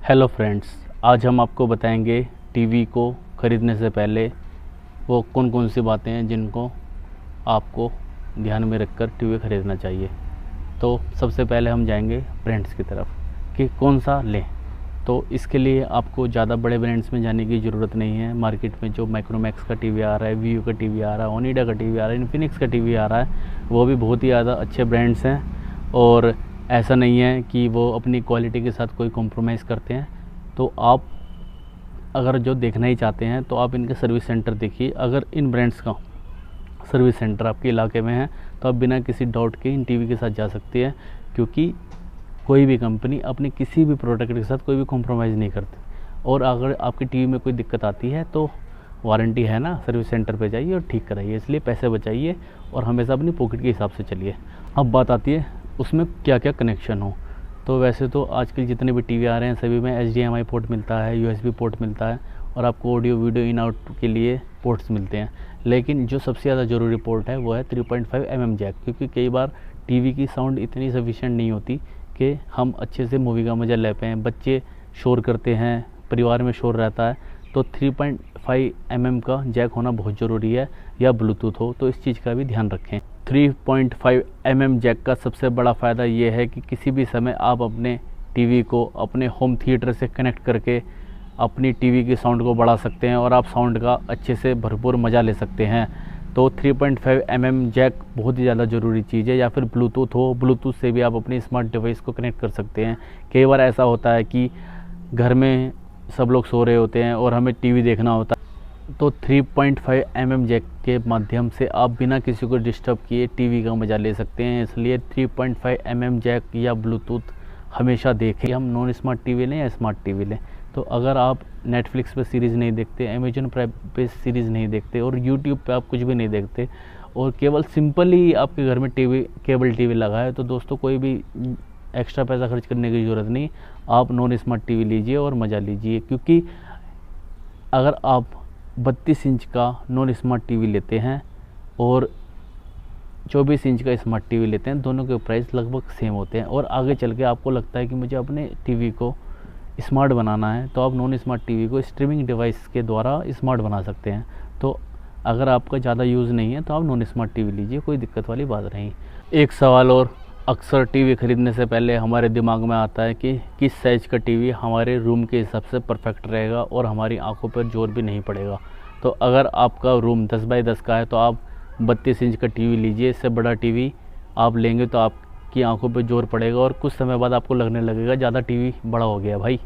Hello friends, आज हम आपको बताएंगे टीवी को ख़रीदने से पहले वो कौन कौन सी बातें हैं जिनको आपको ध्यान में रखकर टीवी ख़रीदना चाहिए। तो सबसे पहले हम जाएंगे ब्रांड्स की तरफ कि कौन सा लें। तो इसके लिए आपको ज़्यादा बड़े ब्रांड्स में जाने की ज़रूरत नहीं है। मार्केट में जो माइक्रोमैक्स का टीवी आ रहा है, वीयू का टीवी आ रहा है, ओनिडा का टीवी आ रहा है, इन्फिनिक्स का टीवी आ रहा है, वो भी बहुत ही ज़्यादा अच्छे ब्रांड्स हैं और ऐसा नहीं है कि वो अपनी क्वालिटी के साथ कोई कॉम्प्रोमाइज़ करते हैं। तो आप अगर जो देखना ही चाहते हैं तो आप इनके सर्विस सेंटर देखिए। अगर इन ब्रांड्स का सर्विस सेंटर आपके इलाके में है तो आप बिना किसी डाउट के इन टीवी के साथ जा सकती है, क्योंकि कोई भी कंपनी अपने किसी भी प्रोडक्ट के साथ कोई भी कॉम्प्रोमाइज़ नहीं करती। और अगर आपकी टीवी में कोई दिक्कत आती है तो वारंटी है ना, सर्विस सेंटर पे जाइए और ठीक कराइए। इसलिए पैसे बचाइए और हमेशा अपनी पॉकेट के हिसाब से चलिए। अब बात आती है उसमें क्या क्या कनेक्शन हो। तो वैसे तो आजकल जितने भी टीवी आ रहे हैं सभी में HDMI पोर्ट मिलता है, USB पोर्ट मिलता है और आपको ऑडियो वीडियो इन आउट के लिए पोर्ट्स मिलते हैं। लेकिन जो सबसे ज़्यादा ज़रूरी पोर्ट है वो है 3.5 mm जैक, क्योंकि कई बार टीवी की साउंड इतनी सफिशिएंट नहीं होती कि हम अच्छे से मूवी का मज़ा ले पाएँ। बच्चे शोर करते हैं, परिवार में शोर रहता है, तो 3.5 mm का जैक होना बहुत ज़रूरी है, या ब्लूटूथ हो, तो इस चीज़ का भी ध्यान रखें। 3.5 mm जैक का सबसे बड़ा फ़ायदा ये है कि किसी भी समय आप अपने टीवी को अपने होम थिएटर से कनेक्ट करके अपनी टीवी की साउंड को बढ़ा सकते हैं और आप साउंड का अच्छे से भरपूर मज़ा ले सकते हैं। तो 3.5 mm जैक बहुत ही ज़्यादा ज़रूरी चीज़ है। या फिर ब्लूटूथ हो, ब्लूटूथ से भी आप अपनी स्मार्ट डिवाइस को कनेक्ट कर सकते हैं। कई बार ऐसा होता है कि घर में सब लोग सो रहे होते हैं और हमें टीवी देखना होता है, तो 3.5 mm जैक के माध्यम से आप बिना किसी को डिस्टर्ब किए टीवी का मज़ा ले सकते हैं। इसलिए 3.5 mm जैक या ब्लूटूथ हमेशा देखें। हम नॉन स्मार्ट टीवी लें या स्मार्ट टीवी लें, तो अगर आप नेटफ्लिक्स पे सीरीज़ नहीं देखते, अमेजन प्राइम पे सीरीज़ नहीं देखते और यूट्यूब पे आप कुछ भी नहीं देखते और केवल सिंपल ही आपके घर में केबल टीवी लगा है, तो दोस्तों कोई भी एक्स्ट्रा पैसा खर्च करने की ज़रूरत नहीं। आप नॉन स्मार्ट टीवी लीजिए और मज़ा लीजिए, क्योंकि अगर आप 32 इंच का नॉन स्मार्ट टीवी लेते हैं और 24 इंच का स्मार्ट टीवी लेते हैं, दोनों के प्राइस लगभग सेम होते हैं। और आगे चल के आपको लगता है कि मुझे अपने टीवी को स्मार्ट बनाना है, तो आप नॉन स्मार्ट टीवी को स्ट्रीमिंग डिवाइस के द्वारा स्मार्ट बना सकते हैं। तो अगर आपका ज़्यादा यूज़ नहीं है तो आप नॉन स्मार्ट टीवी लीजिए, कोई दिक्कत वाली बात नहीं। एक सवाल और, अक्सर टीवी ख़रीदने से पहले हमारे दिमाग में आता है कि किस साइज़ का टीवी हमारे रूम के हिसाब से परफेक्ट रहेगा और हमारी आंखों पर जोर भी नहीं पड़ेगा। तो अगर आपका रूम 10 बाई 10 का है तो आप 32 इंच का टीवी लीजिए। इससे बड़ा टीवी आप लेंगे तो आपकी आंखों पर जोर पड़ेगा और कुछ समय बाद आपको लगने लगेगा ज़्यादा टीवी बड़ा हो गया भाई।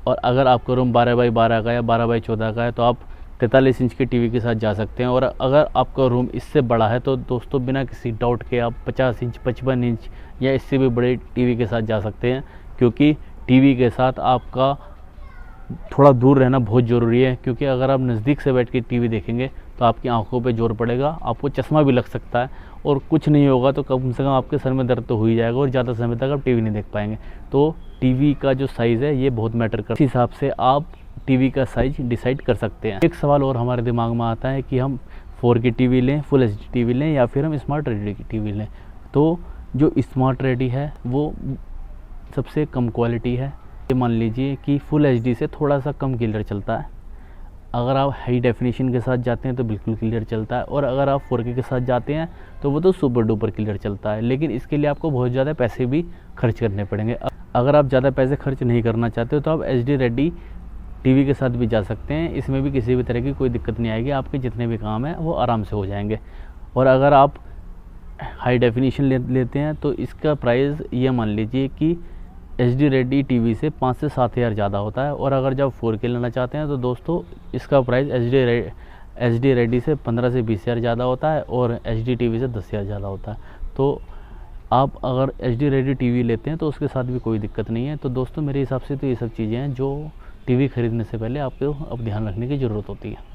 और अगर आपका रूम 12 बाई 12 का या 12 बाई 14 का है तो आप 43 इंच के टीवी के साथ जा सकते हैं। और अगर आपका रूम इससे बड़ा है तो दोस्तों बिना किसी डाउट के आप 50 इंच, 55 इंच या इससे भी बड़े टीवी के साथ जा सकते हैं, क्योंकि टीवी के साथ आपका थोड़ा दूर रहना बहुत ज़रूरी है। क्योंकि अगर आप नज़दीक से बैठ के टीवी देखेंगे तो आपकी आंखों पे जोर पड़ेगा, आपको चश्मा भी लग सकता है और कुछ नहीं होगा तो कम से कम आपके सर में दर्द तो हो ही जाएगा और ज़्यादा समय तक आप टीवी नहीं देख पाएंगे। तो टीवी का जो साइज़ है ये बहुत मैटर करता है। इस हिसाब से आप टीवी का साइज़ डिसाइड कर सकते हैं। एक सवाल और हमारे दिमाग में आता है कि हम 4K टीवी लें, फुल HD टीवी लें या फिर हम स्मार्ट रेडी की टीवी लें। तो जो स्मार्ट रेडी है वो सबसे कम क्वालिटी है। ये मान लीजिए कि फुल HD से थोड़ा सा कम क्लियर चलता है। अगर आप हाई डेफिनेशन के साथ जाते हैं तो बिल्कुल क्लियर चलता है, और अगर आप 4K के साथ जाते हैं तो वो तो सुपर डुपर क्लियर चलता है। लेकिन इसके लिए आपको बहुत ज़्यादा पैसे भी खर्च करने पड़ेंगे। अगर आप ज़्यादा पैसे खर्च नहीं करना चाहते हो तो आप HD रेडी टीवी के साथ भी जा सकते हैं। इसमें भी किसी भी तरह की कोई दिक्कत नहीं आएगी, आपके जितने भी काम हैं वो आराम से हो जाएंगे। और अगर आप हाई डेफिनेशन लेते हैं तो इसका प्राइस ये मान लीजिए कि HD रेडी टीवी से 5 से 7 हज़ार ज़्यादा होता है। और अगर जब 4K लेना चाहते हैं तो दोस्तों इसका प्राइस HD रेडी से 15 से 20 हज़ार ज़्यादा होता है और HD टीवी से 10 हज़ार ज़्यादा होता है। तो आप अगर HD रेडी टीवी लेते हैं तो उसके साथ भी कोई दिक्कत नहीं है। तो दोस्तों मेरे हिसाब से तो ये सब चीज़ें हैं जो टीवी ख़रीदने से पहले आपको अब ध्यान रखने की ज़रूरत होती है।